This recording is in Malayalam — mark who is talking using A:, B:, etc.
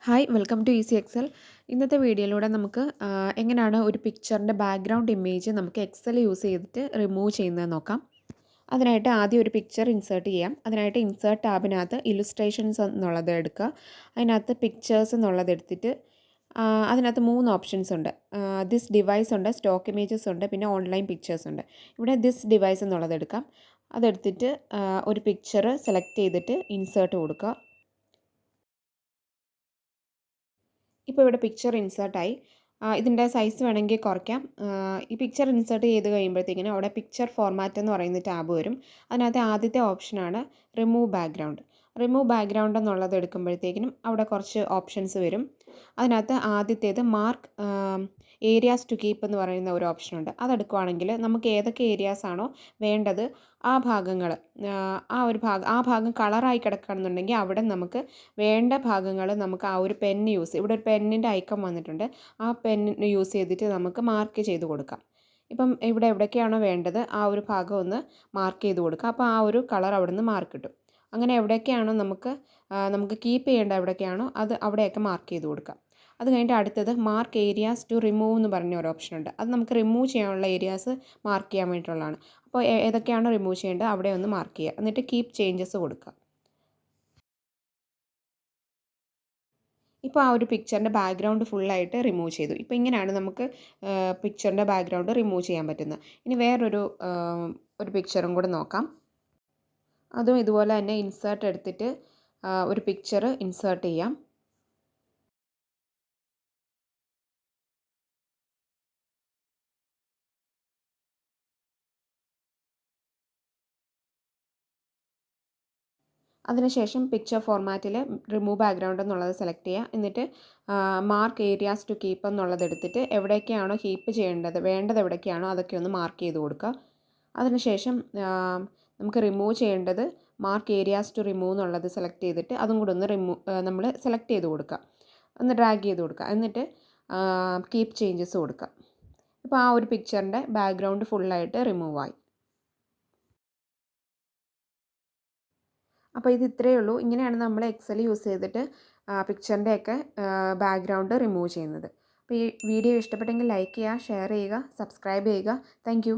A: Hi welcome to Easy Excel. ഇന്നത്തെ വീഡിയോയിലൂടെ നമുക്ക് എങ്ങനെയാണ് ഒരു പിക്ചറിൻ്റെ ബാക്ക്ഗ്രൗണ്ട് ഇമേജ് നമുക്ക് എക്സൽ യൂസ് ചെയ്തിട്ട് റിമൂവ് ചെയ്യുന്നത് നോക്കാം. അതിനായിട്ട് ആദ്യം ഒരു പിക്ചർ ഇൻസേർട്ട് ചെയ്യാം. അതിനായിട്ട് ഇൻസേർട്ട് ടാബിനകത്ത് ഇല്ലുസ്ട്രേഷൻസ് എന്നുള്ളത് എടുക്കുക. അതിനകത്ത് പിക്ചേഴ്സ് എന്നുള്ളത് എടുത്തിട്ട് അതിനകത്ത് 3 ഓപ്ഷൻസ് ഉണ്ട്. ദിസ് ഡിവൈസ് ഉണ്ട്, സ്റ്റോക്ക് ഇമേജസ് ഉണ്ട്, പിന്നെ ഓൺലൈൻ പിക്ചേഴ്സ് ഉണ്ട്. ഇവിടെ ദിസ് ഡിവൈസ് എന്നുള്ളത് എടുക്കാം. അതെടുത്തിട്ട് ഒരു പിക്ചർ സെലക്ട് ചെയ്തിട്ട് ഇൻസേർട്ട് കൊടുക്കുക. ഇപ്പോൾ ഇവിടെ പിക്ചർ ഇൻസേർട്ടായി. ഇതിൻ്റെ സൈസ് വേണമെങ്കിൽ കുറയ്ക്കാം. ഈ പിക്ചർ ഇൻസേർട്ട് ചെയ്ത് കഴിയുമ്പോഴത്തേക്കിനും അവിടെ പിക്ചർ ഫോർമാറ്റ് എന്ന് പറയുന്ന ടാബ് വരും. അതിനകത്ത് ആദ്യത്തെ ഓപ്ഷനാണ് റിമൂവ് ബാക്ക്ഗ്രൗണ്ട്. റിമൂവ് ബാക്ക്ഗ്രൗണ്ട് എന്നുള്ളത് എടുക്കുമ്പോഴത്തേക്കിനും അവിടെ കുറച്ച് ഓപ്ഷൻസ് വരും. അതിനകത്ത് ആദ്യത്തേത് മാർക്ക് ഏരിയാസ് ടു കീപ്പ് എന്ന് പറയുന്ന ഒരു ഓപ്ഷനുണ്ട്. അതെടുക്കുകയാണെങ്കിൽ നമുക്ക് ഏതൊക്കെ ഏരിയാസ് ആണോ വേണ്ടത് ആ ഭാഗങ്ങൾ ആ ഭാഗം കളറായി കിടക്കുകയാണെന്നുണ്ടെങ്കിൽ അവിടെ നമുക്ക് വേണ്ട ഭാഗങ്ങൾ നമുക്ക് ആ ഒരു പെന്ന് ഇവിടെ ഒരു പെന്നിൻ്റെ ഐക്കൺ വന്നിട്ടുണ്ട്. ആ പെന്ന് യൂസ് ചെയ്തിട്ട് നമുക്ക് മാർക്ക് ചെയ്ത് കൊടുക്കാം. ഇപ്പം ഇവിടെ എവിടേക്കാണോ വേണ്ടത് ആ ഒരു ഭാഗം ഒന്ന് മാർക്ക് ചെയ്ത് കൊടുക്കുക. അപ്പോൾ ആ ഒരു കളർ അവിടെ നിന്ന് മാർക്ക് കിട്ടും. അങ്ങനെ എവിടേക്കാണോ നമുക്ക് കീപ്പ് ചെയ്യേണ്ട എവിടേക്കാണോ അത് അവിടെയൊക്കെ മാർക്ക് ചെയ്ത് കൊടുക്കാം. അത് കഴിഞ്ഞിട്ട് അടുത്തത് മാർക്ക് ഏരിയാസ് ടു റിമൂവ് എന്ന് പറഞ്ഞ ഒരു ഓപ്ഷൻ ഉണ്ട്. അത് നമുക്ക് റിമൂവ് ചെയ്യാനുള്ള ഏരിയാസ് മാർക്ക് ചെയ്യാൻ വേണ്ടിയിട്ടുള്ളതാണ്. അപ്പോൾ ഏതൊക്കെയാണോ റിമൂവ് ചെയ്യേണ്ടത് അവിടെ ഒന്ന് മാർക്ക് ചെയ്യുക. എന്നിട്ട് കീപ്പ് ചേഞ്ചസ് കൊടുക്കുക. ഇപ്പോൾ ആ ഒരു പിക്ചറിൻ്റെ ബാക്ക്ഗ്രൗണ്ട് ഫുള്ളായിട്ട് റിമൂവ് ചെയ്തു. ഇപ്പോൾ ഇങ്ങനെയാണ് നമുക്ക് പിക്ചറിൻ്റെ ബാക്ക്ഗ്രൗണ്ട് റിമൂവ് ചെയ്യാൻ പറ്റുന്നത്. ഇനി വേറൊരു ഒരു പിക്ചറും കൂടെ നോക്കാം. അതും ഇതുപോലെ തന്നെ ഇൻസേർട്ട് എടുത്തിട്ട് ഒരു പിക്ചർ ഇൻസേർട്ട് ചെയ്യാം. അതിനുശേഷം പിക്ചർ ഫോർമാറ്റിൽ റിമൂവ് ബാക്ക്ഗ്രൗണ്ട് എന്നുള്ളത് സെലക്ട് ചെയ്യുക. എന്നിട്ട് മാർക്ക് ഏരിയാസ് ടു കീപ്പ് എന്നുള്ളത് എടുത്തിട്ട് എവിടേക്കാണോ കീപ്പ് ചെയ്യേണ്ടത് വേണ്ടത് എവിടേക്കാണോ അതൊക്കെ ഒന്ന് മാർക്ക് ചെയ്ത് കൊടുക്കുക. അതിനുശേഷം നമുക്ക് റിമൂവ് ചെയ്യേണ്ടത് മാർക്ക് ഏരിയാസ് ടു റിമൂവ് എന്നുള്ളത് സെലക്ട് ചെയ്തിട്ട് അതും കൂടെ ഒന്ന് നമ്മൾ സെലക്ട് ചെയ്ത് കൊടുക്കുക. ഒന്ന് ഡ്രാഗ് ചെയ്ത് കൊടുക്കുക. എന്നിട്ട് കീപ്പ് ചേഞ്ചസ് കൊടുക്കുക. ഇപ്പോൾ ആ ഒരു പിക്ചറിൻ്റെ ബാക്ക്ഗ്രൗണ്ട് ഫുള്ളായിട്ട് റിമൂവ് ആയി. അപ്പോൾ ഇത് ഇത്രയേ ഉള്ളൂ. ഇങ്ങനെയാണ് നമ്മൾ എക്സൽ യൂസ് ചെയ്തിട്ട് പിക്ചറിൻ്റെയൊക്കെ ബാക്ക്ഗ്രൗണ്ട് റിമൂവ് ചെയ്യുന്നത്. അപ്പോൾ ഈ വീഡിയോ ഇഷ്ടപ്പെട്ടെങ്കിൽ ലൈക്ക് ചെയ്യുക, ഷെയർ ചെയ്യുക, സബ്സ്ക്രൈബ് ചെയ്യുക. താങ്ക്